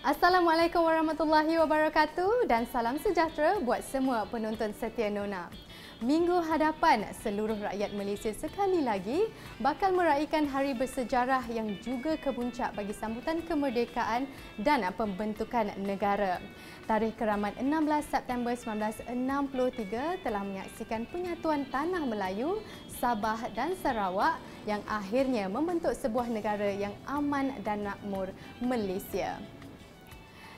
Assalamualaikum warahmatullahi wabarakatuh dan salam sejahtera buat semua penonton setia Nona. Minggu hadapan seluruh rakyat Malaysia sekali lagi bakal meraihkan hari bersejarah yang juga kepuncak bagi sambutan kemerdekaan dan pembentukan negara. Tarikh keramat 16 September 1963 telah menyaksikan penyatuan Tanah Melayu, Sabah dan Sarawak yang akhirnya membentuk sebuah negara yang aman dan makmur, Malaysia.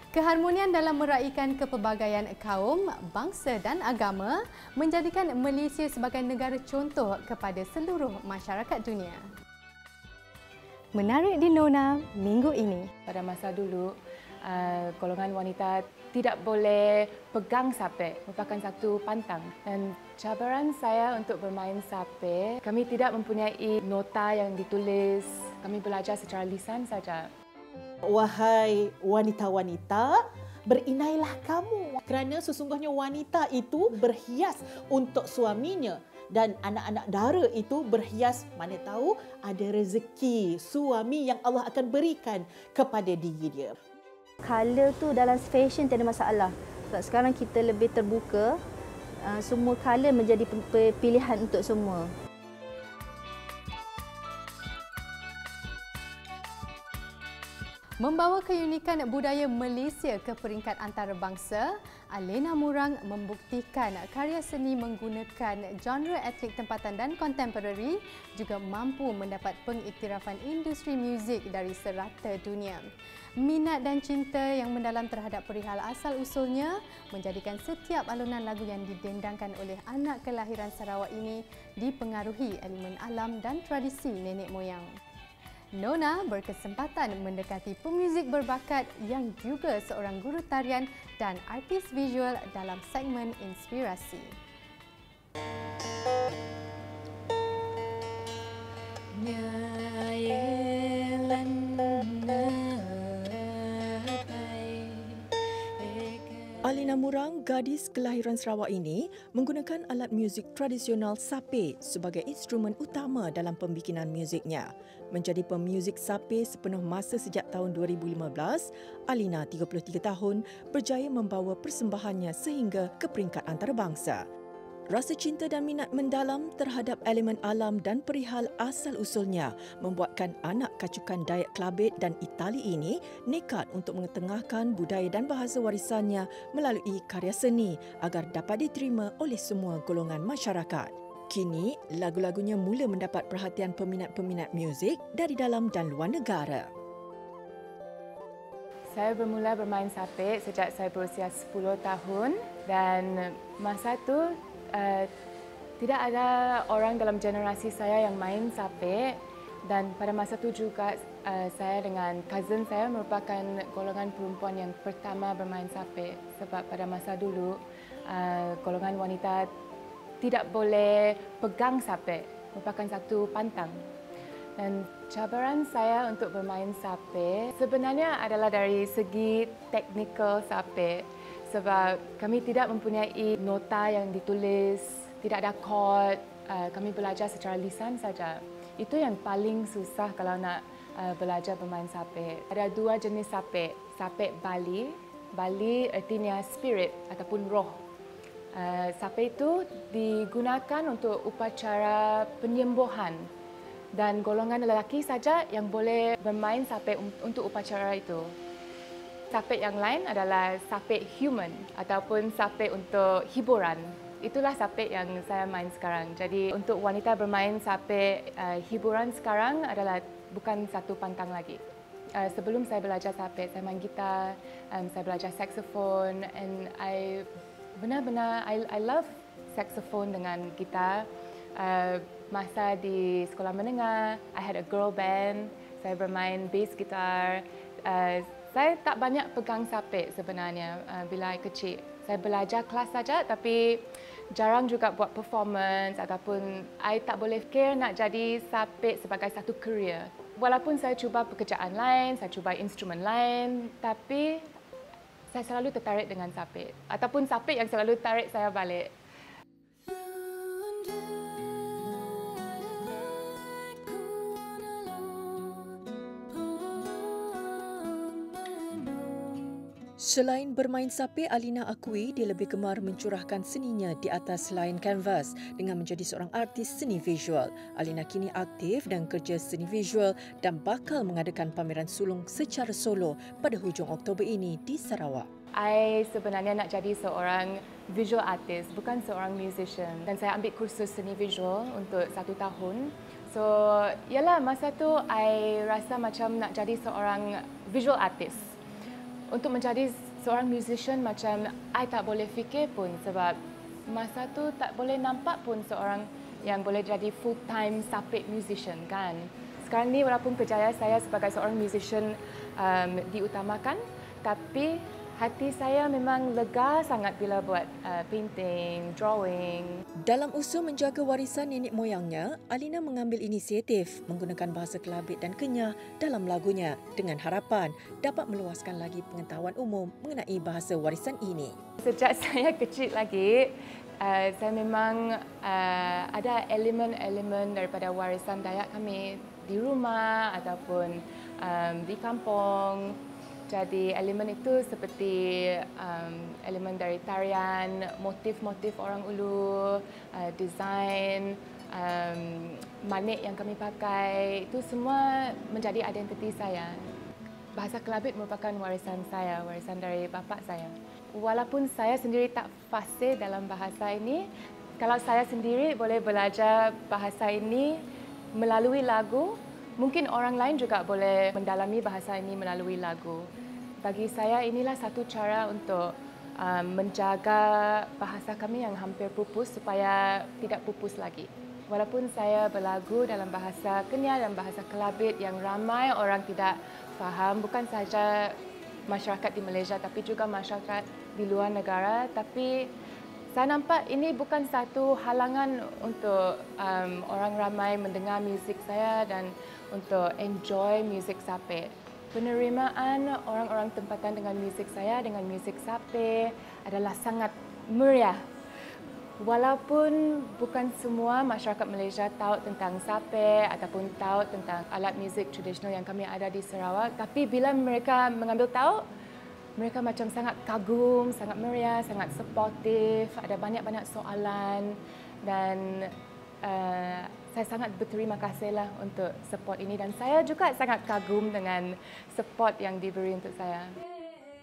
Keharmonian dalam meraihkan kepelbagaian kaum, bangsa dan agama menjadikan Malaysia sebagai negara contoh kepada seluruh masyarakat dunia. Menarik di Nona minggu ini. Pada masa dulu, golongan wanita tidak boleh pegang sapek, merupakan satu pantang. Dan cabaran saya untuk bermain sapek, kami tidak mempunyai nota yang ditulis, kami belajar secara lisan saja. Wahai wanita-wanita, berinailah kamu kerana sesungguhnya wanita itu berhias untuk suaminya dan anak-anak dara itu berhias mana tahu ada rezeki suami yang Allah akan berikan kepada diri dia. Color tu dalam fashion tiada masalah. Sebab sekarang kita lebih terbuka, semua color menjadi pilihan untuk semua. Membawa keunikan budaya Malaysia ke peringkat antarabangsa, Alena Murang membuktikan karya seni menggunakan genre etnik tempatan dan kontemporari juga mampu mendapat pengiktirafan industri muzik dari serata dunia. Minat dan cinta yang mendalam terhadap perihal asal-usulnya menjadikan setiap alunan lagu yang didendangkan oleh anak kelahiran Sarawak ini dipengaruhi elemen alam dan tradisi nenek moyang. Nona berkesempatan mendekati pemuzik berbakat yang juga seorang guru tarian dan artis visual dalam segmen Inspirasi. Alena Murang, gadis kelahiran Sarawak ini menggunakan alat muzik tradisional sapek sebagai instrumen utama dalam pembikinan muziknya. Menjadi pemuzik sapek sepenuh masa sejak tahun 2015, Alena, 33 tahun, berjaya membawa persembahannya sehingga ke peringkat antarabangsa. Rasa cinta dan minat mendalam terhadap elemen alam dan perihal asal-usulnya membuatkan anak kacukan Dayak Kelabit dan Itali ini nekat untuk mengetengahkan budaya dan bahasa warisannya melalui karya seni agar dapat diterima oleh semua golongan masyarakat. Kini, lagu-lagunya mula mendapat perhatian peminat-peminat muzik dari dalam dan luar negara. Saya bermula bermain sapek sejak saya berusia 10 tahun dan masa itu tidak ada orang dalam generasi saya yang main sapek dan pada masa itu juga saya dengan cousin saya merupakan golongan perempuan yang pertama bermain sapek sebab pada masa dulu golongan wanita tidak boleh pegang sapek, merupakan satu pantang. Dan cabaran saya untuk bermain sapek sebenarnya adalah dari segi teknikal sapek. Sebab kami tidak mempunyai nota yang ditulis, tidak ada chord, kami belajar secara lisan saja. Itu yang paling susah kalau nak belajar bermain sapek. Ada dua jenis sapek, sapek Bali. Bali artinya spirit ataupun roh. Sapek itu digunakan untuk upacara penyembuhan dan golongan lelaki saja yang boleh bermain sapek untuk upacara itu. Sapek yang lain adalah sapek human ataupun sapek untuk hiburan. Itulah sapek yang saya main sekarang. Jadi untuk wanita bermain sapek hiburan sekarang adalah bukan satu pantang lagi. Sebelum saya belajar sapek, saya main gitar, saya belajar saxophone and I love saxophone dengan gitar. Masa di sekolah menengah, I had a girl band, saya bermain bass gitar. Saya tak banyak pegang sapek sebenarnya bila saya kecil. Saya belajar kelas saja tapi jarang juga buat performance ataupun saya tak boleh fikir nak jadi sapek sebagai satu career. Walaupun saya cuba pekerjaan lain, saya cuba instrumen lain, tapi saya selalu tertarik dengan sapek ataupun sapek yang selalu tarik saya balik. Selain bermain sape, Alina akui dia lebih gemar mencurahkan seninya di atas layar kanvas dengan menjadi seorang artis seni visual. Alina kini aktif dan kerja seni visual dan bakal mengadakan pameran sulung secara solo pada hujung Oktober ini di Sarawak. I sebenarnya nak jadi seorang visual artist, bukan seorang musician. Dan saya ambil kursus seni visual untuk 1 tahun. So, yalah masa tu I rasa macam nak jadi seorang visual artist. Untuk menjadi seorang musician macam I tak boleh fikir pun sebab masa tu tak boleh nampak pun seorang yang boleh jadi full-time sapek musician kan. Sekarang ni walaupun kerjaya saya sebagai seorang musician diutamakan, tapi hati saya memang lega sangat bila buat painting, drawing. Dalam usaha menjaga warisan nenek moyangnya, Alina mengambil inisiatif menggunakan bahasa Kelabit dan Kenyah dalam lagunya dengan harapan dapat meluaskan lagi pengetahuan umum mengenai bahasa warisan ini. Sejak saya kecil lagi, saya memang ada elemen-elemen daripada warisan Dayak kami di rumah ataupun di kampung. Jadi elemen itu seperti elemen dari tarian, motif-motif orang Ulu, desain, manik yang kami pakai, itu semua menjadi identiti saya. Bahasa Kelabit merupakan warisan saya, warisan dari bapa saya. Walaupun saya sendiri tak fasih dalam bahasa ini, kalau saya sendiri boleh belajar bahasa ini melalui lagu, mungkin orang lain juga boleh mendalami bahasa ini melalui lagu. Bagi saya inilah satu cara untuk menjaga bahasa kami yang hampir pupus supaya tidak pupus lagi. Walaupun saya berlagu dalam bahasa Kenyah dan bahasa Kelabit yang ramai orang tidak faham, bukan sahaja masyarakat di Malaysia tapi juga masyarakat di luar negara, tapi saya nampak ini bukan satu halangan untuk orang ramai mendengar muzik saya dan untuk enjoy muzik sapek. Penerimaan orang-orang tempatan dengan muzik saya, dengan muzik sapek adalah sangat meriah. Walaupun bukan semua masyarakat Malaysia tahu tentang sapek ataupun tahu tentang alat muzik tradisional yang kami ada di Sarawak, tapi bila mereka mengambil tahu, mereka macam sangat kagum, sangat meriah, sangat supportive, ada banyak-banyak soalan dan saya sangat berterima kasihlah untuk support ini dan saya juga sangat kagum dengan support yang diberi untuk saya.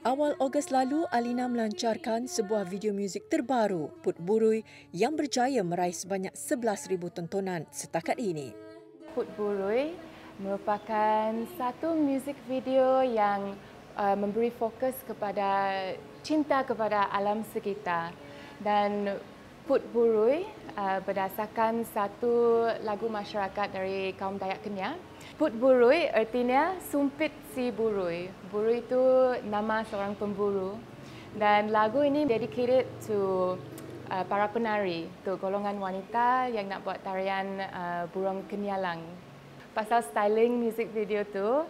Awal Ogos lalu, Alina melancarkan sebuah video muzik terbaru, Put Burui, yang berjaya meraih sebanyak 11,000 tontonan setakat ini. Put Burui merupakan satu muzik video yang memberi fokus kepada cinta kepada alam sekitar dan Put Burui berdasarkan satu lagu masyarakat dari kaum Dayak Kenyah. Put Burui artinya sumpit si burui. Burui itu nama seorang pemburu dan lagu ini dedicated to para penari, to golongan wanita yang nak buat tarian burung kenyalang. Pasal styling music video tu,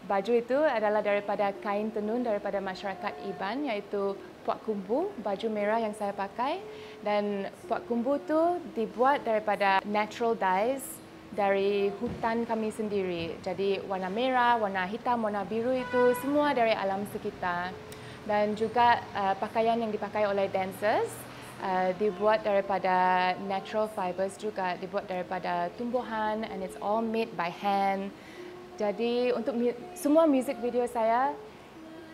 baju itu adalah daripada kain tenun daripada masyarakat Iban iaitu puak kumbu, baju merah yang saya pakai dan puak kumbu tu dibuat daripada natural dyes dari hutan kami sendiri. Jadi warna merah, warna hitam, warna biru itu semua dari alam sekitar. Dan juga pakaian yang dipakai oleh dancers dibuat daripada natural fibers juga, dibuat daripada tumbuhan and it's all made by hand. Jadi untuk semua music video saya,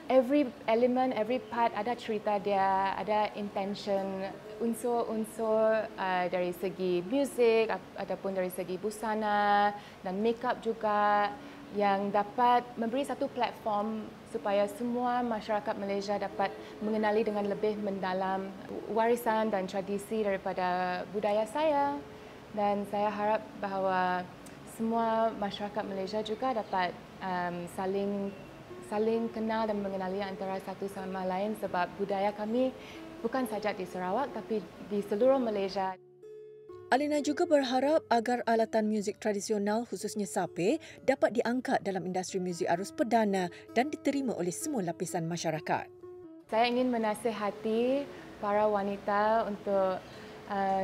every element, every part ada cerita dia, ada intention, unsur-unsur dari segi muzik ataupun dari segi busana dan makeup juga yang dapat memberi satu platform supaya semua masyarakat Malaysia dapat mengenali dengan lebih mendalam warisan dan tradisi daripada budaya saya dan saya harap bahawa semua masyarakat Malaysia juga dapat saling kenal dan mengenali antara satu sama lain sebab budaya kami bukan saja di Sarawak tapi di seluruh Malaysia. Alina juga berharap agar alatan muzik tradisional khususnya sapek dapat diangkat dalam industri muzik arus perdana dan diterima oleh semua lapisan masyarakat. Saya ingin menasihati para wanita untuk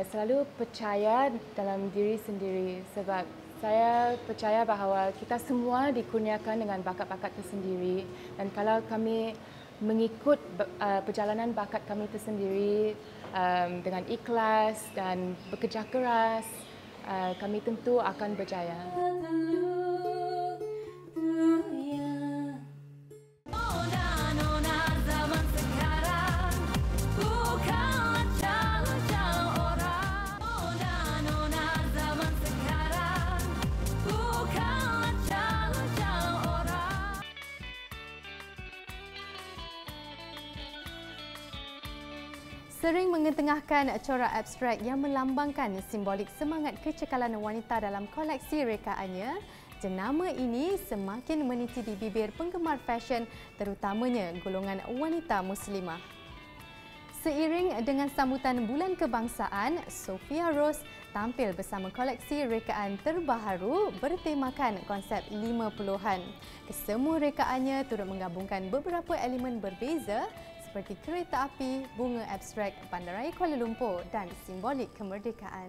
selalu percaya dalam diri sendiri sebab saya percaya bahawa kita semua dikurniakan dengan bakat-bakat tersendiri dan kalau kami mengikut perjalanan bakat kami tersendiri dengan ikhlas dan bekerja keras, kami tentu akan berjaya. Sering mengetengahkan corak abstrak yang melambangkan simbolik semangat kecekalan wanita dalam koleksi rekaannya, jenama ini semakin meniti di bibir penggemar fashion terutamanya golongan wanita muslimah. Seiring dengan sambutan Bulan Kebangsaan, Sophia Rose tampil bersama koleksi rekaan terbaharu bertemakan konsep 50-an. Kesemua rekaannya turut menggabungkan beberapa elemen berbeza seperti kereta api, bunga abstrak, Bandaraya Kuala Lumpur dan simbolik kemerdekaan.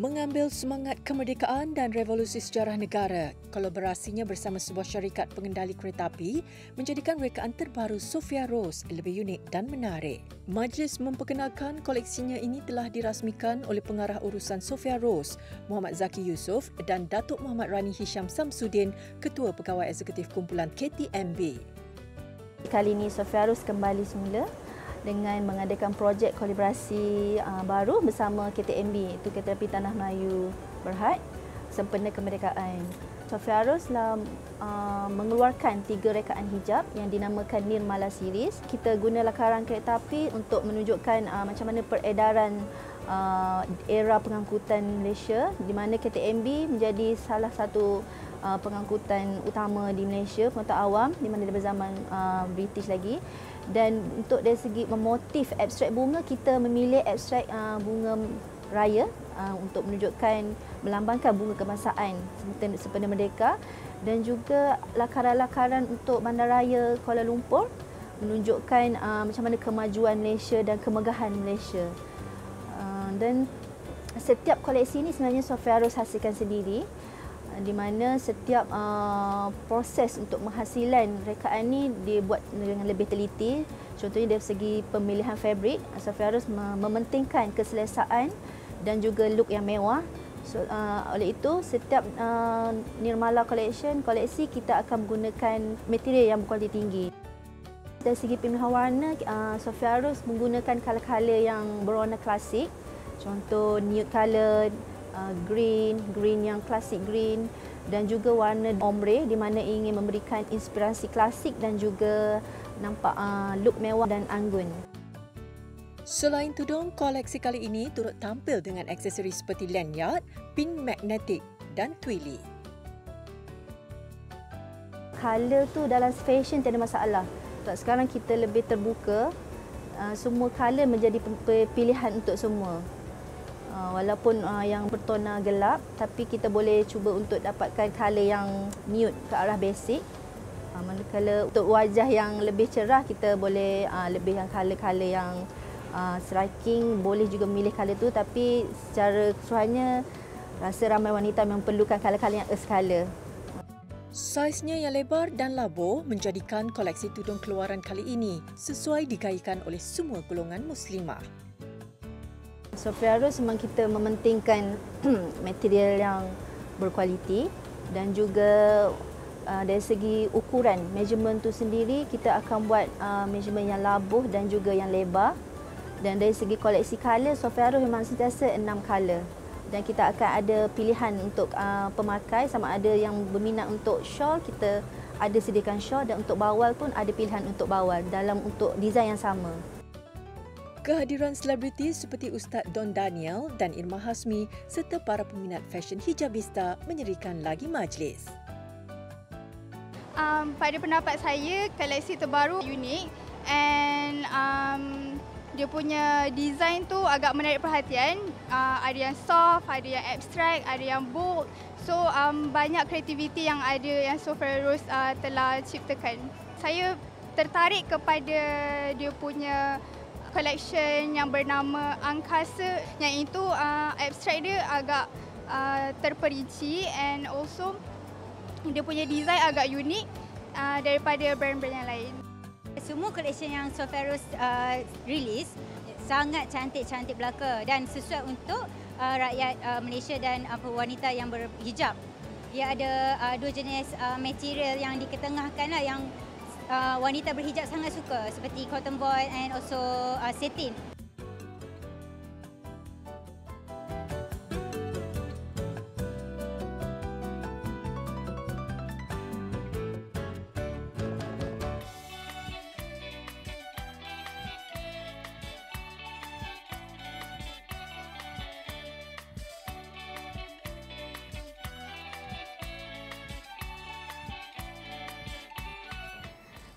Mengambil semangat kemerdekaan dan revolusi sejarah negara, kolaborasinya bersama sebuah syarikat pengendali kereta api menjadikan rekaan terbaru Sophia Rose lebih unik dan menarik. Majlis memperkenalkan koleksinya ini telah dirasmikan oleh Pengarah Urusan Sophia Rose, Muhammad Zaki Yusof dan Datuk Muhammad Rani Hisham Samsudin, Ketua Pegawai Eksekutif Kumpulan KTMB. Kali ini Sophia Rose kembali semula dengan mengadakan projek kolaborasi baru bersama KTMB, itu Kereta Api Tanah Melayu Berhad, Sempena Kemerdekaan. Sophia Rose telah mengeluarkan 3 rekaan hijab yang dinamakan Nirmala Series. Kita guna lakaran kereta api untuk menunjukkan macam mana peredaran era pengangkutan Malaysia, di mana KTMB menjadi salah satu pengangkutan utama di Malaysia, pengangkutan awam, di mana daripada zaman British lagi. Dan untuk dari segi memotif abstrak bunga, kita memilih abstrak bunga raya untuk menunjukkan, melambangkan bunga kebangsaan Sempena Merdeka, dan juga lakaran-lakaran untuk Bandaraya Kuala Lumpur menunjukkan macam mana kemajuan Malaysia dan kemegahan Malaysia. Dan setiap koleksi ini sebenarnya Sophia Rose hasilkan sendiri, di mana setiap proses untuk menghasilan rekaan ini dibuat dengan lebih teliti. Contohnya dari segi pemilihan fabrik, Sophia Rose mementingkan keselesaan dan juga look yang mewah. Oleh itu, setiap Nirmala koleksi kita akan menggunakan material yang berkualiti tinggi. Dari segi pemilihan warna, Sophia Rose menggunakan color-color yang berwarna klasik. Contoh nude colour, green yang klasik green, dan juga warna ombre di mana ingin memberikan inspirasi klasik dan juga nampak look mewah dan anggun. Selain tudung, koleksi kali ini turut tampil dengan aksesori seperti lanyard, pin magnetik dan twilly. Color tu dalam fashion tiada masalah. Sekarang kita lebih terbuka, semua color menjadi pilihan untuk semua. Walaupun yang bertona gelap, tapi kita boleh cuba untuk dapatkan color yang nude ke arah basic. Manakala untuk wajah yang lebih cerah, kita boleh lebih yang color-color yang striking, boleh juga memilih color tu, tapi secara keseluruhannya rasa ramai wanita memerlukan color-color yang earth color. Saiznya yang lebar dan labur menjadikan koleksi tudung keluaran kali ini sesuai digayakan oleh semua golongan muslimah. Sophia Rose memang kita mementingkan material yang berkualiti, dan juga dari segi ukuran, measurement tu sendiri kita akan buat measurement yang labuh dan juga yang lebar. Dan dari segi koleksi color, Sophia Rose memang sentiasa 6 color. Dan kita akan ada pilihan untuk pemakai, sama ada yang berminat untuk shawl, kita ada sediakan shawl, dan untuk bawal pun ada pilihan untuk bawal dalam untuk desain yang sama. Kehadiran selebriti seperti Ustaz Don Daniel dan Irma Hasmi serta para peminat fashion hijabista menyerikan lagi majlis. Pada pendapat saya, koleksi terbaru unik, and dia punya design tu agak menarik perhatian. Ada yang soft, ada yang abstract, ada yang bold. So banyak kreativiti yang ada yang Sophia Rose telah ciptakan. Saya tertarik kepada dia punya collection yang bernama Angkasa, yang itu abstrak dia agak terperinci and also dia punya design agak unik daripada brand-brand yang lain. Semua collection yang Soferus release sangat cantik-cantik belaka dan sesuai untuk rakyat Malaysia dan wanita yang berhijab. Dia ada dua jenis material yang diketengahkan lah, yang wanita berhijab sangat suka, seperti cotton ball and also satin.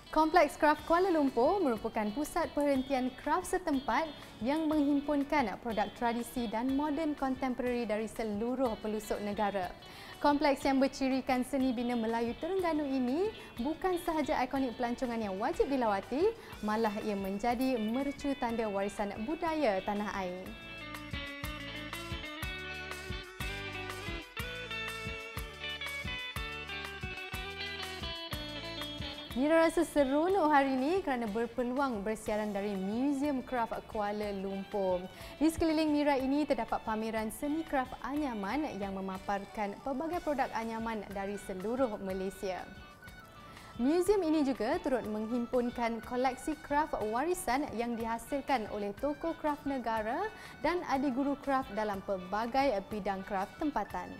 Kompleks Kraft Kuala Lumpur merupakan pusat perhentian kraft setempat yang menghimpunkan produk tradisi dan moden kontemporari dari seluruh pelosok negara. Kompleks yang bercirikan seni bina Melayu Terengganu ini bukan sahaja ikonik pelancongan yang wajib dilawati, malah ia menjadi mercu tanda warisan budaya tanah air. Mira rasa seronok hari ini kerana berpeluang bersiaran dari Museum Kraft Kuala Lumpur. Di sekeliling Mira ini terdapat pameran seni kraft anyaman yang memaparkan pelbagai produk anyaman dari seluruh Malaysia. Museum ini juga turut menghimpunkan koleksi kraft warisan yang dihasilkan oleh tokoh kraft negara dan ahli guru kraft dalam pelbagai bidang kraft tempatan.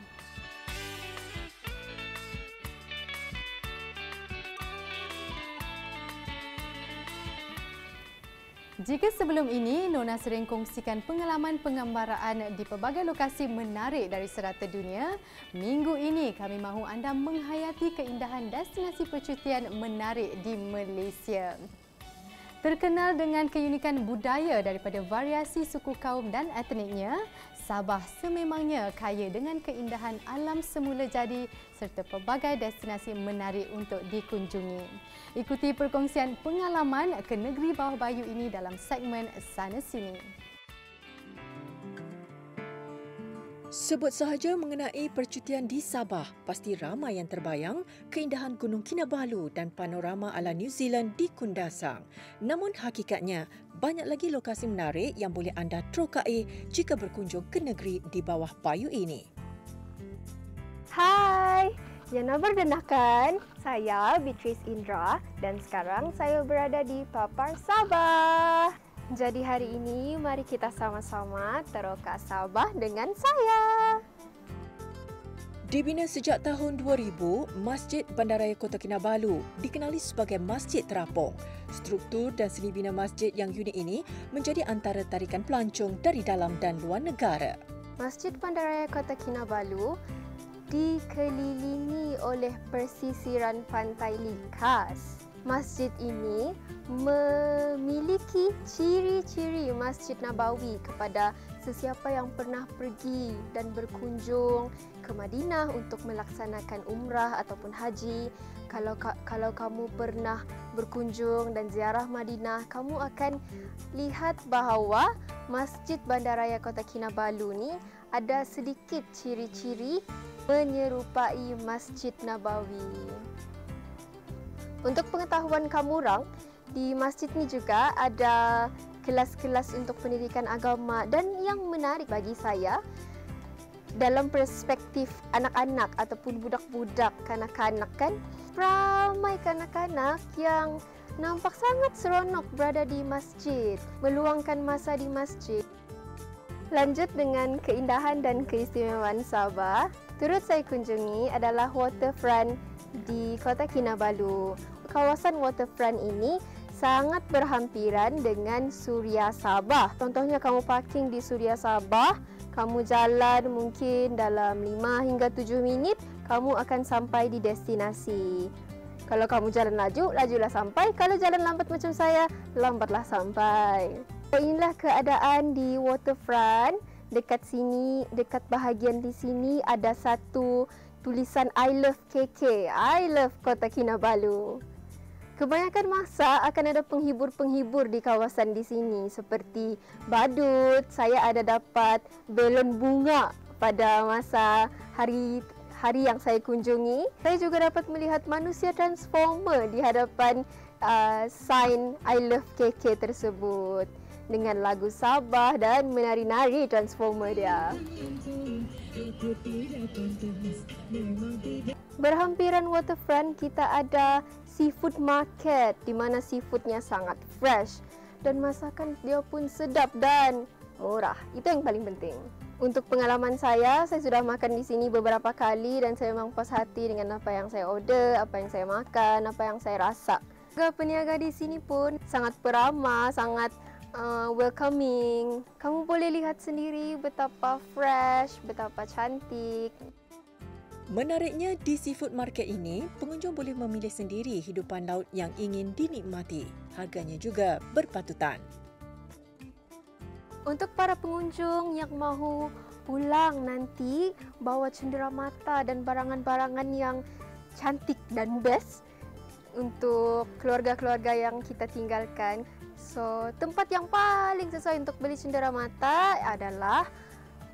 Jika sebelum ini, Nona sering kongsikan pengalaman penggambaraan di pelbagai lokasi menarik dari serata dunia, minggu ini kami mahu anda menghayati keindahan destinasi percutian menarik di Malaysia. Terkenal dengan keunikan budaya daripada variasi suku kaum dan etniknya, Sabah sememangnya kaya dengan keindahan alam semula jadi serta pelbagai destinasi menarik untuk dikunjungi. Ikuti perkongsian pengalaman ke negeri bawah bayu ini dalam segmen Sana Sini. Sebut sahaja mengenai percutian di Sabah, pasti ramai yang terbayang keindahan Gunung Kinabalu dan panorama ala New Zealand di Kundasang. Namun hakikatnya, banyak lagi lokasi menarik yang boleh anda terokai jika berkunjung ke negeri di bawah bayu ini. Hai, yang berdendahkan, saya Beatrice Indra dan sekarang saya berada di Papar Sabah. Jadi hari ini mari kita sama-sama teroka Sabah dengan saya. Dibina sejak tahun 2000, Masjid Bandaraya Kota Kinabalu dikenali sebagai Masjid Terapung. Struktur dan seni bina masjid yang unik ini menjadi antara tarikan pelancong dari dalam dan luar negara. Masjid Bandaraya Kota Kinabalu dikelilingi oleh persisiran pantai likas. Masjid ini memiliki ciri-ciri Masjid Nabawi kepada sesiapa yang pernah pergi dan berkunjung ke Madinah untuk melaksanakan umrah ataupun haji. Kalau kamu pernah berkunjung dan ziarah Madinah, kamu akan lihat bahawa Masjid Bandaraya Kota Kinabalu ni ada sedikit ciri-ciri menyerupai Masjid Nabawi. Untuk pengetahuan kamu orang, di masjid ni juga ada kelas-kelas untuk pendidikan agama dan yang menarik bagi saya dalam perspektif anak-anak ataupun budak-budak kanak-kanak kan, ramai kanak-kanak yang nampak sangat seronok berada di masjid, meluangkan masa di masjid. Lanjut dengan keindahan dan keistimewaan Sabah, turut saya kunjungi adalah waterfront di Kota Kinabalu. Kawasan waterfront ini sangat berhampiran dengan Suria Sabah. Contohnya kamu parking di Suria Sabah, kamu jalan mungkin dalam 5 hingga 7 minit, kamu akan sampai di destinasi. Kalau kamu jalan laju, lajulah sampai. Kalau jalan lambat macam saya, lambatlah sampai. Inilah keadaan di waterfront. Dekat sini, dekat bahagian di sini ada satu tulisan I love KK, I love Kota Kinabalu. Kebanyakan masa akan ada penghibur-penghibur di kawasan di sini seperti badut. Saya ada dapat belon bunga pada masa hari yang saya kunjungi. Saya juga dapat melihat manusia transformer di hadapan sign I Love KK tersebut dengan lagu Sabah dan menari-nari transformer dia. Berhampiran waterfront kita ada seafood market di mana seafoodnya sangat fresh dan masakan dia pun sedap dan murah. Itu yang paling penting. Untuk pengalaman saya sudah makan di sini beberapa kali dan saya memang puas hati dengan apa yang saya order, apa yang saya makan, apa yang saya rasa. Peniaga di sini pun sangat peramah, sangat welcoming. Kamu boleh lihat sendiri betapa fresh, betapa cantik. Menariknya di seafood market ini, pengunjung boleh memilih sendiri hidupan laut yang ingin dinikmati. Harganya juga berpatutan. Untuk para pengunjung yang mahu pulang nanti bawa cenderamata dan barangan-barangan yang cantik dan best untuk keluarga-keluarga yang kita tinggalkan. So, tempat yang paling sesuai untuk beli cenderamata adalah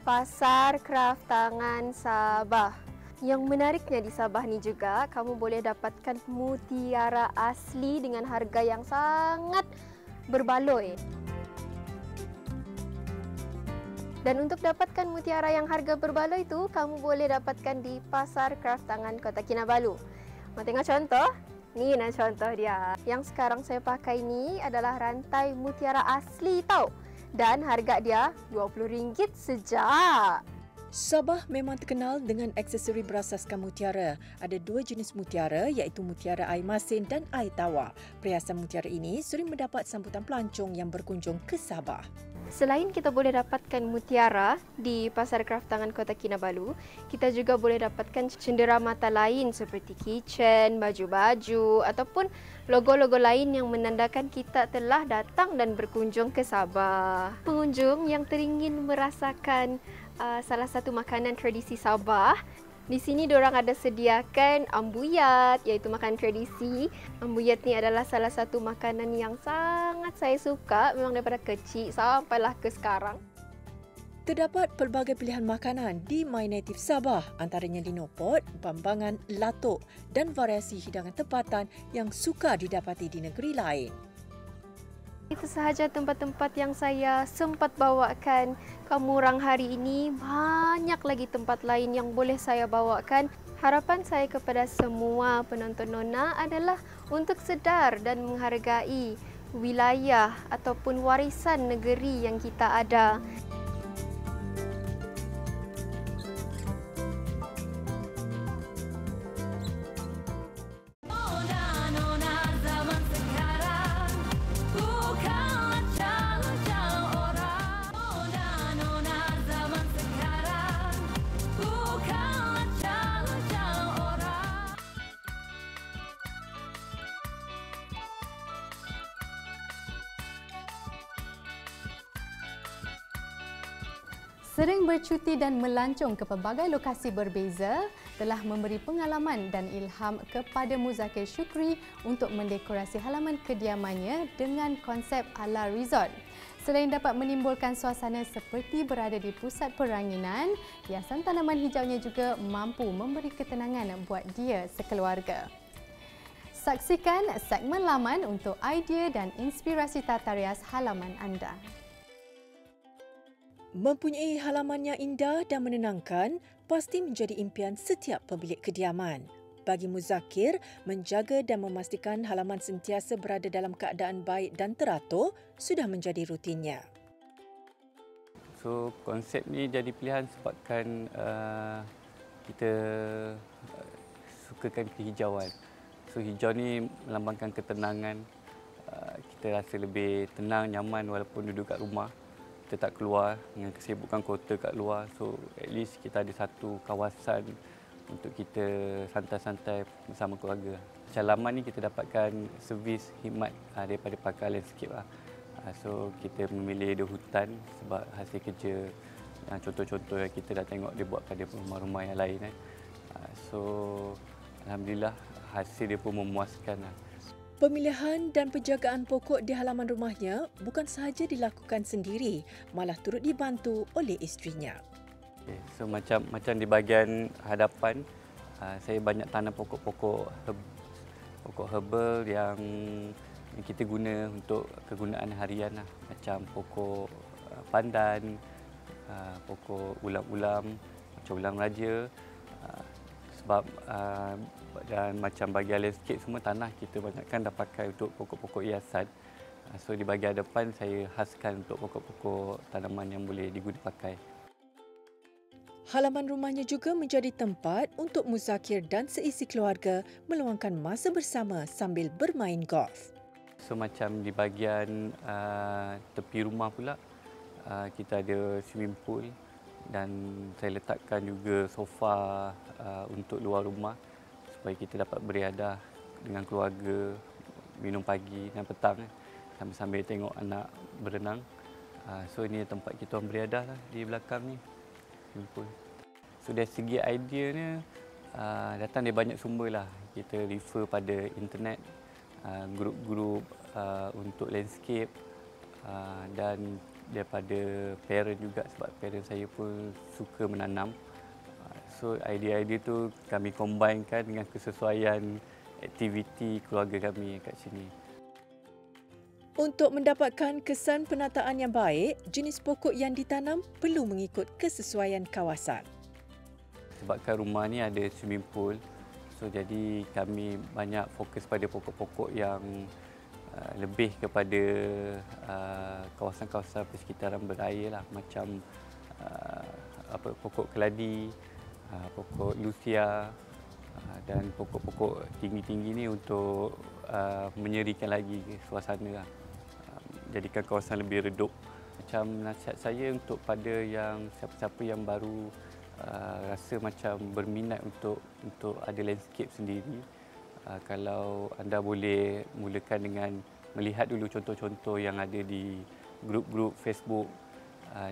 Pasar Kraft Tangan Sabah. Yang menariknya di Sabah ni juga, kamu boleh dapatkan mutiara asli dengan harga yang sangat berbaloi. Dan untuk dapatkan mutiara yang harga berbaloi itu, kamu boleh dapatkan di Pasar Kraft Tangan Kota Kinabalu. Mau tengok contoh? Ni contoh dia. Yang sekarang saya pakai ni adalah rantai mutiara asli tau. Dan harga dia RM20 sejak. Sabah memang terkenal dengan aksesori berasaskan mutiara. Ada dua jenis mutiara iaitu mutiara air masin dan air tawar. Perhiasan mutiara ini sering mendapat sambutan pelancong yang berkunjung ke Sabah. Selain kita boleh dapatkan mutiara di Pasar Kraft Tangan Kota Kinabalu, kita juga boleh dapatkan cenderamata lain seperti kitchen, baju-baju ataupun logo-logo lain yang menandakan kita telah datang dan berkunjung ke Sabah. Pengunjung yang teringin merasakan salah satu makanan tradisi Sabah, di sini diorang ada sediakan ambuyat, iaitu makanan tradisi. Ambuyat ni adalah salah satu makanan yang sangat saya suka memang daripada kecil sampailah ke sekarang. Terdapat pelbagai pilihan makanan di My Native Sabah, antaranya linopot, bambangan, latok dan variasi hidangan tempatan yang sukar didapati di negeri lain. Itu sahaja tempat-tempat yang saya sempat bawakan kamu orang hari ini. Banyak lagi tempat lain yang boleh saya bawakan. Harapan saya kepada semua penonton Nona adalah untuk sedar dan menghargai wilayah ataupun warisan negeri yang kita ada. Sering bercuti dan melancong ke pelbagai lokasi berbeza telah memberi pengalaman dan ilham kepada Muzakir Syukri untuk mendekorasi halaman kediamannya dengan konsep ala resort. Selain dapat menimbulkan suasana seperti berada di pusat peranginan, hiasan tanaman hijaunya juga mampu memberi ketenangan buat dia sekeluarga. Saksikan segmen laman untuk idea dan inspirasi tata rias halaman anda. Mempunyai halaman yang indah dan menenangkan pasti menjadi impian setiap pemilik kediaman. Bagi Muzakir, menjaga dan memastikan halaman sentiasa berada dalam keadaan baik dan teratur sudah menjadi rutinnya. So, konsep ni jadi pilihan sebabkan kita sukakan kehijauan. So, hijau ni melambangkan ketenangan. Kita rasa lebih tenang, nyaman walaupun duduk kat rumah. Kita tak keluar dengan kesibukan kota kat luar. So, at least kita ada satu kawasan untuk kita santai-santai bersama keluarga. Macam laman ni kita dapatkan servis khidmat daripada pakar landscape lah. So, kita memilih di hutan sebab hasil kerja contoh-contoh yang kita dah tengok dia buat pada rumah-rumah yang lain. So, alhamdulillah hasil dia pun memuaskan lah. Pemilihan dan penjagaan pokok di halaman rumahnya bukan sahaja dilakukan sendiri, malah turut dibantu oleh isterinya. Okay. So macam di bahagian hadapan, saya banyak tanam pokok-pokok herbal yang kita guna untuk kegunaan harian lah. Macam pokok pandan, pokok ulam-ulam, macam ulam raja. Sebab dan macam bahagian landscape semua tanah kita banyakkan dah pakai untuk pokok-pokok hiasan. So di bahagian depan saya khaskan untuk pokok-pokok tanaman yang boleh diguna pakai. Halaman rumahnya juga menjadi tempat untuk Muzakir dan seisi keluarga meluangkan masa bersama sambil bermain golf. So macam di bahagian tepi rumah pula, kita ada swimming pool dan saya letakkan juga sofa untuk luar rumah supaya kita dapat beriadah dengan keluarga, minum pagi dan petang sambil tengok anak berenang. So ini tempat kita orang beriadah lah di belakang ni. So dari segi ideanya datang dari banyak sumber lah. Kita refer pada internet, grup-grup untuk landscape dan daripada parent juga sebab parent saya pun suka menanam. So idea-idea tu kami combinekan dengan kesesuaian aktiviti keluarga kami kat sini. Untuk mendapatkan kesan penataan yang baik, jenis pokok yang ditanam perlu mengikut kesesuaian kawasan. Sebabkan rumah ni ada swimming pool, so jadi kami banyak fokus pada pokok-pokok yang lebih kepada kawasan-kawasan persekitaran berair lah, macam pokok keladi, pokok lucia dan pokok-pokok tinggi-tinggi ni untuk menyerikan lagi suasana lah. Jadikan kawasan lebih redup. Macam nasihat saya untuk pada yang siapa-siapa yang baru rasa macam berminat untuk ada landscape sendiri, kalau anda boleh mulakan dengan melihat dulu contoh-contoh yang ada di grup-grup Facebook,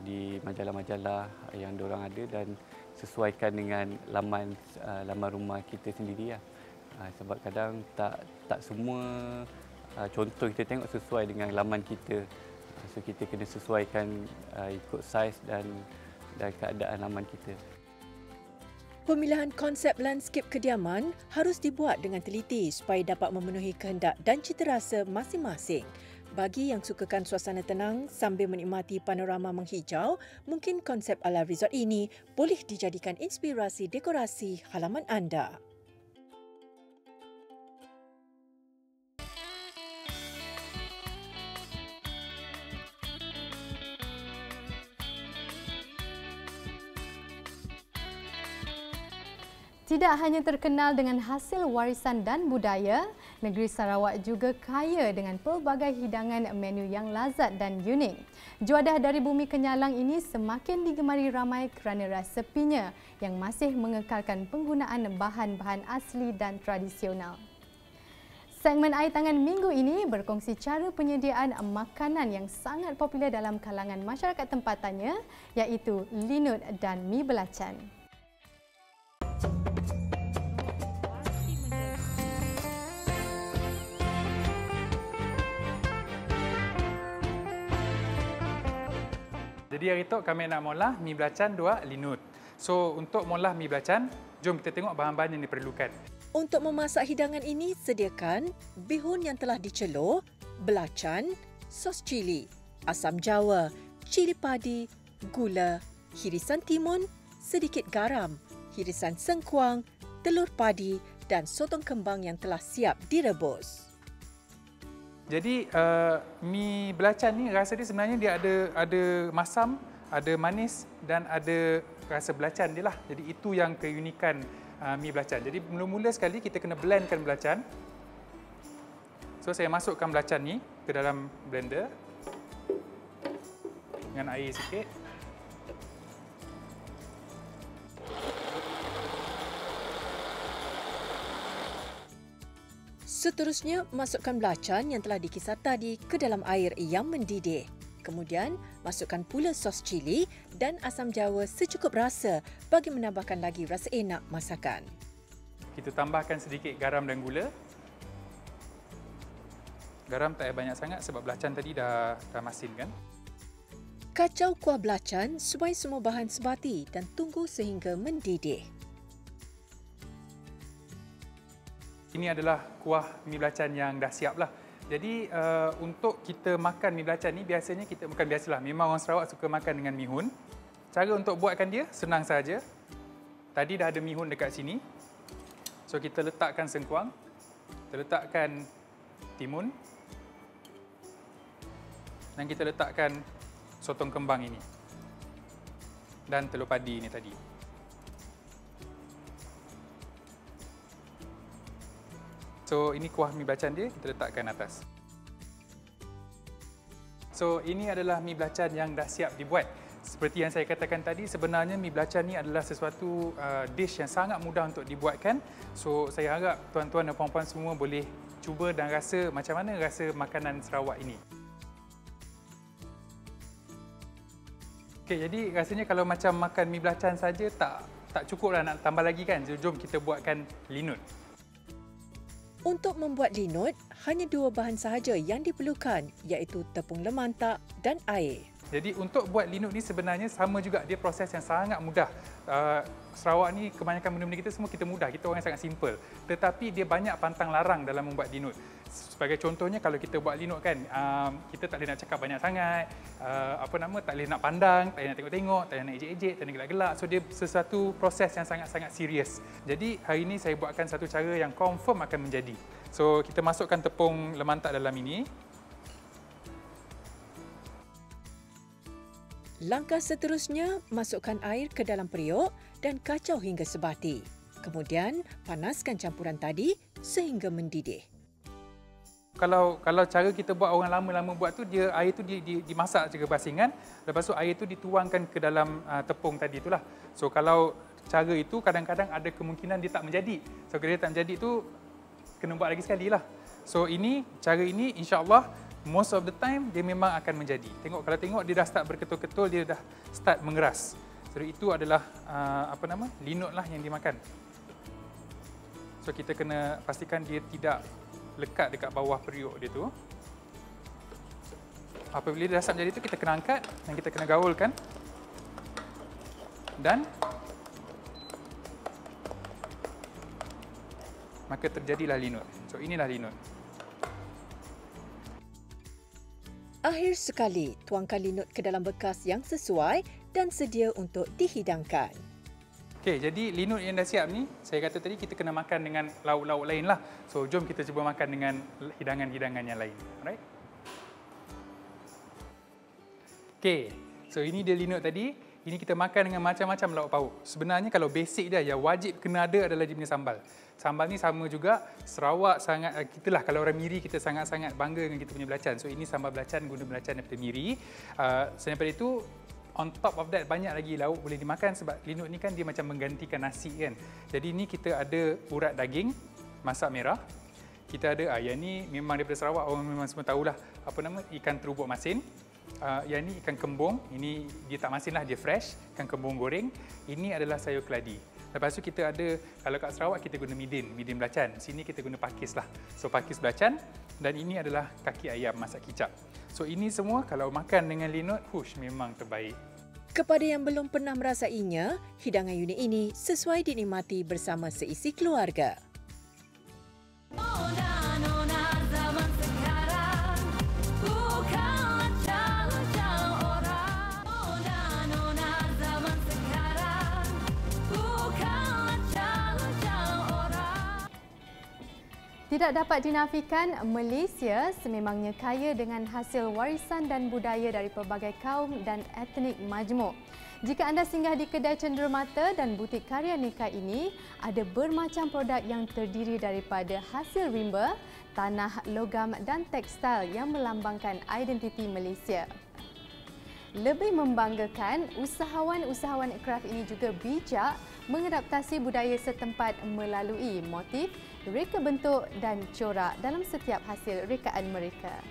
di majalah-majalah yang diorang ada dan sesuaikan dengan laman rumah kita sendiri lah. Sebab kadang tak semua contoh kita tengok sesuai dengan laman kita. So kita kena sesuaikan ikut saiz dan keadaan laman kita. Pemilihan konsep landscape kediaman harus dibuat dengan teliti supaya dapat memenuhi kehendak dan citarasa masing-masing. Bagi yang sukakan suasana tenang sambil menikmati panorama menghijau, mungkin konsep ala resort ini boleh dijadikan inspirasi dekorasi halaman anda. Tidak hanya terkenal dengan hasil warisan dan budaya, negeri Sarawak juga kaya dengan pelbagai hidangan menu yang lazat dan unik. Juadah dari Bumi Kenyalang ini semakin digemari ramai kerana resepinya yang masih mengekalkan penggunaan bahan-bahan asli dan tradisional. Segmen Air Tangan minggu ini berkongsi cara penyediaan makanan yang sangat popular dalam kalangan masyarakat tempatannya, iaitu linut dan mi belacan. Jadi hari tu kami nak molah mi belacan 2 linut. So untuk molah mi belacan, jom kita tengok bahan-bahan yang diperlukan. Untuk memasak hidangan ini, sediakan bihun yang telah dicelur, belacan, sos cili, asam jawa, cili padi, gula, hirisan timun, sedikit garam, hirisan sengkuang, telur padi dan sotong kembang yang telah siap direbus. Jadi mi belacan ni rasa dia sebenarnya dia ada masam, ada manis dan ada rasa belacan dia lah. Jadi itu yang keunikan mi belacan. Jadi mula-mula sekali kita kena blendkan belacan. So saya masukkan belacan ni ke dalam blender dengan air sikit. Seterusnya, masukkan belacan yang telah dikisar tadi ke dalam air yang mendidih. Kemudian, masukkan pula sos cili dan asam jawa secukup rasa bagi menambahkan lagi rasa enak masakan. Kita tambahkan sedikit garam dan gula. Garam tak payah banyak sangat sebab belacan tadi dah masin kan. Kacau kuah belacan, suai semua bahan sebati dan tunggu sehingga mendidih. Ini adalah kuah mi belacan yang dah siap lah. Jadi untuk kita makan mi belacan ni biasanya kita bukan biasalah. Memang orang Sarawak suka makan dengan mihun. Cara untuk buatkan dia senang saja. Tadi dah ada mihun dekat sini. So kita letakkan sengkuang. Kita letakkan timun. Dan kita letakkan sotong kembang ini. Dan telur padi ini tadi. So ini kuah mi belacan dia, kita letakkan atas. So ini adalah mi belacan yang dah siap dibuat. Seperti yang saya katakan tadi, sebenarnya mi belacan ni adalah sesuatu dish yang sangat mudah untuk dibuatkan. So saya harap tuan-tuan dan puan-puan semua boleh cuba dan rasa macam mana rasa makanan Sarawak ini. Okey, jadi rasanya kalau macam makan mi belacan saja tak cukuplah, nak tambah lagi kan. Jom kita buatkan linut. Untuk membuat linut, hanya 2 bahan sahaja yang diperlukan, iaitu tepung lemantak dan air. Jadi untuk buat linut ni sebenarnya sama juga, dia proses yang sangat mudah. Sarawak ni kebanyakan benda-benda kita semua kita mudah, kita orang yang sangat simple. Tetapi dia banyak pantang larang dalam membuat linut. Sebagai contohnya kalau kita buat linut kan, kita tak boleh nak cakap banyak sangat, tak boleh nak pandang, tak boleh nak tengok-tengok, tak boleh nak ejek-ejek, tak boleh gelak-gelak. So dia sesuatu proses yang sangat-sangat serius. Jadi hari ini saya buatkan satu cara yang confirm akan menjadi. So kita masukkan tepung lemantak dalam ini. Langkah seterusnya, masukkan air ke dalam periuk dan kacau hingga sebati. Kemudian, panaskan campuran tadi sehingga mendidih. Kalau cara kita buat, orang lama-lama buat tu, dia air tu dimasak je ke basingan, lepas tu air tu dituangkan ke dalam tepung tadi itulah. So kalau cara itu kadang-kadang ada kemungkinan dia tak menjadi. So kalau dia tak menjadi tu kena buat lagi sekali lah. So cara ini insya-Allah most of the time dia memang akan menjadi. Kalau tengok dia dah start berketul-ketul, dia dah start mengeras. So itu adalah linut lah yang dimakan. So kita kena pastikan dia tidak lekat dekat bawah periuk dia tu. Apabila dia dah start menjadi tu, kita kena angkat dan kita kena gaulkan. Dan maka terjadilah linut. So inilah linut. Akhir sekali, tuangkan linut ke dalam bekas yang sesuai dan sedia untuk dihidangkan. Okey, jadi linut yang dah siap ni, saya kata tadi kita kena makan dengan lauk-lauk lain lah. So jom kita cuba makan dengan hidangan-hidangan yang lain. Alright? Okey, so ini dia linut tadi. Ini kita makan dengan macam-macam lauk pauk. Sebenarnya kalau basic dia, yang wajib kena ada adalah dia punya sambal. Sambal ni sama juga, Sarawak sangat, kitalah kalau orang Miri kita sangat-sangat bangga dengan kita punya belacan. So ini sambal belacan, guna belacan daripada Miri. Selain daripada itu, on top of that banyak lagi lauk boleh dimakan sebab linut ni kan dia macam menggantikan nasi kan. Jadi ni kita ada urat daging, masak merah. Kita ada, yang ni memang daripada Sarawak, orang memang semua tahulah, ikan terubuk masin. Yang ni ikan kembung, ini dia tak masin lah, dia fresh, ikan kembung goreng. Ini adalah sayur keladi. Lepas tu kita ada, kalau kat Sarawak kita guna midin belacan. Sini kita guna pakis lah. So pakis belacan, dan ini adalah kaki ayam masak kicap. So ini semua kalau makan dengan linut, memang terbaik. Kepada yang belum pernah merasainya, hidangan unik ini sesuai dinikmati bersama seisi keluarga. Tidak dapat dinafikan, Malaysia sememangnya kaya dengan hasil warisan dan budaya dari pelbagai kaum dan etnik majmuk. Jika anda singgah di kedai cenderamata dan butik karya nikah ini, ada bermacam produk yang terdiri daripada hasil rimba, tanah, logam dan tekstil yang melambangkan identiti Malaysia. Lebih membanggakan, usahawan-usahawan kraf ini juga bijak mengadaptasi budaya setempat melalui motif, reka bentuk dan corak dalam setiap hasil rekaan mereka.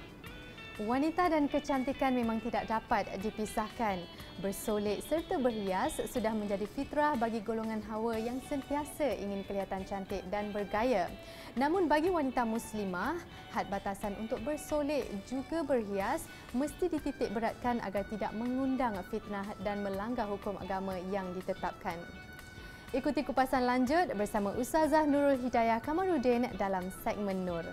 Wanita dan kecantikan memang tidak dapat dipisahkan. Bersolek serta berhias sudah menjadi fitrah bagi golongan Hawa yang sentiasa ingin kelihatan cantik dan bergaya. Namun bagi wanita muslimah, had batasan untuk bersolek juga berhias mesti dititik beratkan agar tidak mengundang fitnah dan melanggar hukum agama yang ditetapkan. Ikuti kupasan lanjut bersama Ustazah Nurul Hidayah Kamarudin dalam segmen Nur.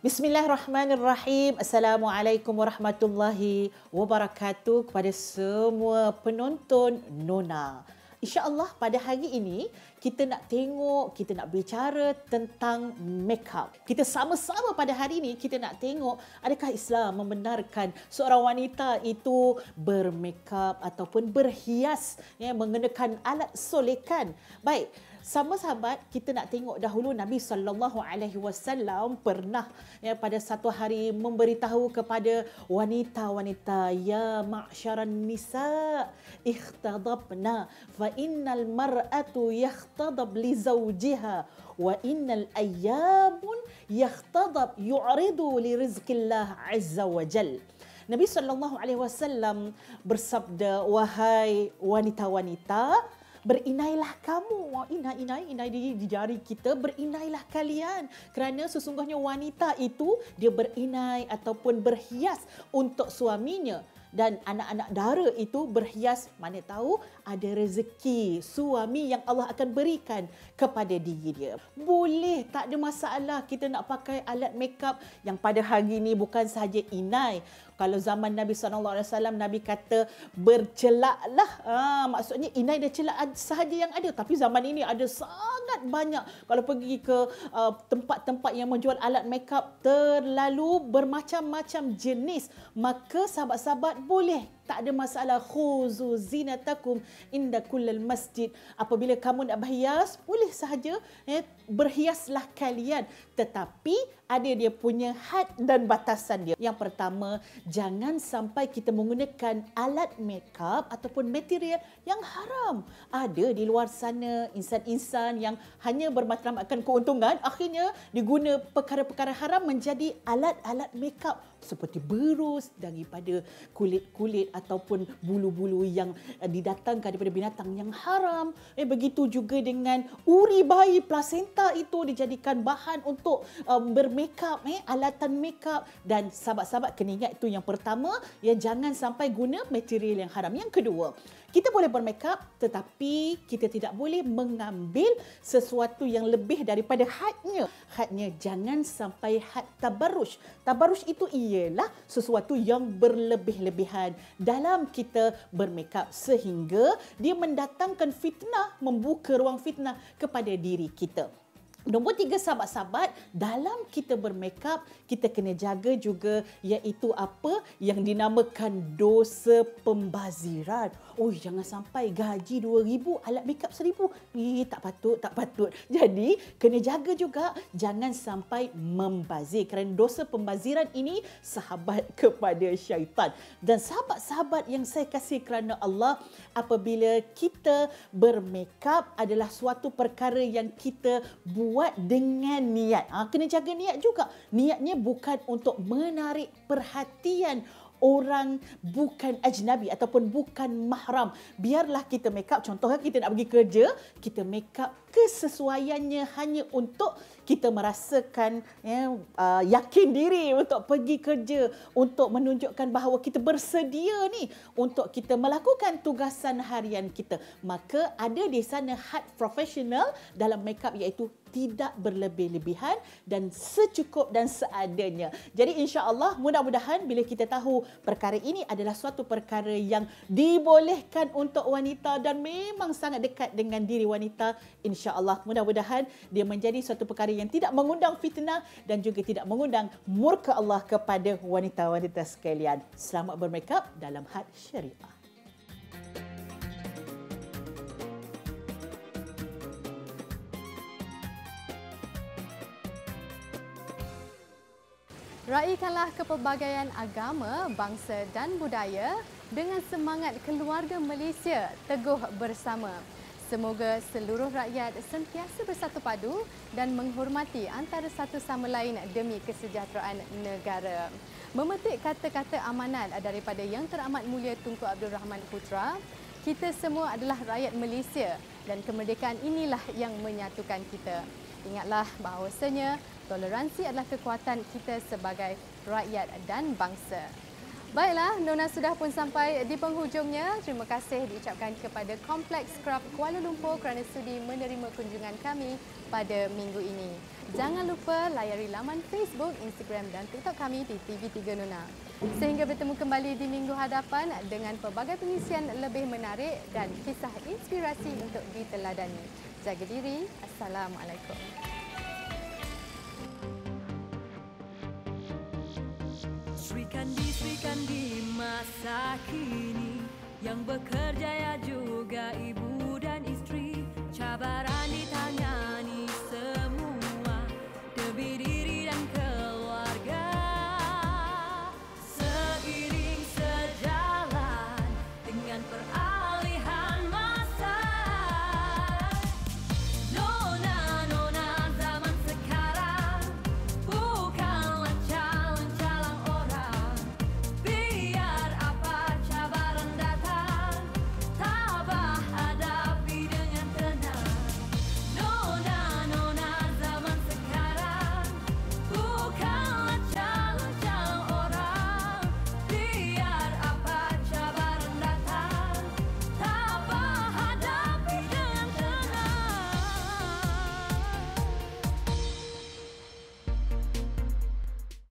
Bismillahirrahmanirrahim. Assalamualaikum warahmatullahi wabarakatuh kepada semua penonton Nona. InsyaAllah pada hari ini kita nak tengok, kita nak bicara tentang make-up. Kita sama-sama pada hari ini kita nak tengok adakah Islam membenarkan seorang wanita itu bermake-up ataupun berhias mengenakan alat solekan. Baik, sama sahabat, kita nak tengok dahulu Nabi SAW pernah pada satu hari memberitahu kepada wanita-wanita, ya ma'syaran nisa ikhtadabna fa innal mar'atu yakhtadab li zawjiha wa innal ayyamun yakhtadab yu'ridu li rizqillah azza wa jal. Nabi SAW bersabda, wahai wanita-wanita, berinailah kamu. Inai di jari kita, berinailah kalian. Kerana sesungguhnya wanita itu dia berinai ataupun berhias untuk suaminya. Dan anak-anak dara itu berhias, mana tahu ada rezeki suami yang Allah akan berikan kepada diri dia. Boleh, tak ada masalah kita nak pakai alat makeup yang pada hari ini bukan sahaja inai. Kalau zaman Nabi SAW, Nabi kata bercelaklah. Maksudnya inai dan celak sahaja yang ada. Tapi zaman ini ada sangat banyak. Kalau pergi ke tempat-tempat yang menjual alat makeup terlalu bermacam-macam jenis. Maka sahabat-sahabat boleh, tak ada masalah. Khuzu zinatakum inda kullal masjid. Apabila kamu nak berhias, boleh sahaja berhiaslah kalian. Tetapi ada dia punya had dan batasan dia. Yang pertama, jangan sampai kita menggunakan alat makeup ataupun material yang haram. Ada di luar sana insan-insan yang hanya bermatlamatkan keuntungan, akhirnya diguna perkara-perkara haram menjadi alat-alat makeup seperti berus daripada kulit-kulit ataupun bulu-bulu yang didatangkan daripada binatang yang haram. Begitu juga dengan uri bayi, plasenta itu dijadikan bahan untuk bermakeup, alatan makeup. Dan sahabat-sahabat kena ingat itu yang pertama, jangan sampai guna material yang haram. Yang kedua, kita boleh bermakeup tetapi kita tidak boleh mengambil sesuatu yang lebih daripada hadnya. Hadnya jangan sampai had tabarruj. Tabarruj itu ialah sesuatu yang berlebih-lebihan dalam kita bermakeup sehingga dia mendatangkan fitnah, membuka ruang fitnah kepada diri kita. Nombor 3 sahabat-sahabat, dalam kita bermakeup, kita kena jaga juga iaitu apa yang dinamakan dosa pembaziran. Jangan sampai gaji 2,000, alat makeup 1,000. Tak patut. Jadi, kena jaga juga jangan sampai membazir. Kerana dosa pembaziran ini sahabat kepada syaitan. Dan sahabat-sahabat yang saya kasih kerana Allah, apabila kita bermakeup adalah suatu perkara yang kita buat dengan niat. Kena jaga niat juga. Niatnya bukan untuk menarik perhatian orang bukan ajnabi ataupun bukan mahram. Biarlah kita make up, contohnya kita nak pergi kerja, kita make up kesesuaiannya hanya untuk kita merasakan yakin diri untuk pergi kerja, untuk menunjukkan bahawa kita bersedia ni untuk kita melakukan tugasan harian kita. Maka ada di sana had profesional dalam make up iaitu tidak berlebih-lebihan dan secukup dan seadanya. Jadi insya-Allah mudah-mudahan bila kita tahu perkara ini adalah suatu perkara yang dibolehkan untuk wanita dan memang sangat dekat dengan diri wanita, insya-Allah mudah-mudahan dia menjadi suatu perkara yang tidak mengundang fitnah dan juga tidak mengundang murka Allah kepada wanita-wanita sekalian. Selamat bermakeup dalam had syariah. Raikanlah kepelbagaian agama, bangsa dan budaya dengan semangat keluarga Malaysia teguh bersama. Semoga seluruh rakyat sentiasa bersatu padu dan menghormati antara satu sama lain demi kesejahteraan negara. Memetik kata-kata amanat daripada Yang Teramat Mulia Tunku Abdul Rahman Putra, kita semua adalah rakyat Malaysia dan kemerdekaan inilah yang menyatukan kita. Ingatlah bahawasanya toleransi adalah kekuatan kita sebagai rakyat dan bangsa. Baiklah, Nona sudah pun sampai di penghujungnya. Terima kasih diucapkan kepada Kompleks Craft Kuala Lumpur kerana sudi menerima kunjungan kami pada minggu ini. Jangan lupa layari laman Facebook, Instagram dan TikTok kami di TV3 Nona. Sehingga bertemu kembali di minggu hadapan dengan pelbagai pengisian lebih menarik dan kisah inspirasi untuk diteladani. Jaga diri. Assalamualaikum. Sri Kandi masa kini yang bekerja ya juga ibu